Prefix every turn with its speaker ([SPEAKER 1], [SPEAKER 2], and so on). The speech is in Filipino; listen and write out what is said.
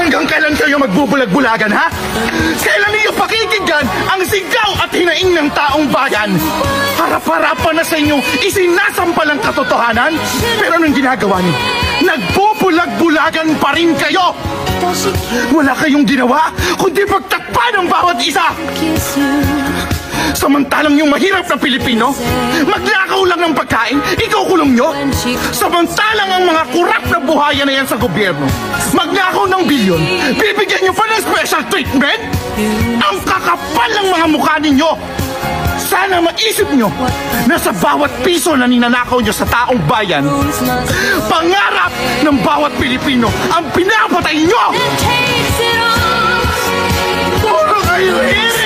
[SPEAKER 1] Hanggang kailan kayo magbubulag-bulagan, ha? Kailan niyo pakikinggan ang sigaw at hinaing ng taong bayan? Harap-harapan na sa inyo isinasampal ang katotohanan. Pero anong ginagawa niyo? Nagbubulag-bulagan pa rin kayo! Wala kayong ginawa kundi pagtakpan ng bawat isa! Samantalang yung mahirap na Pilipino, maglakaw lang ng pagkain, ikaw kulong nyo. Samantalang ang mga kurap na buhaya na yan sa gobyerno, maglakaw ng bilyon, bibigyan nyo pa ng special treatment? Ang kakapal ng mga mukha ninyo! Sana maisip nyo na sa bawat piso na ninanakaw nyo sa taong bayan, pangarap ng bawat Pilipino ang pinapatay nyo! Puro kayo hiring!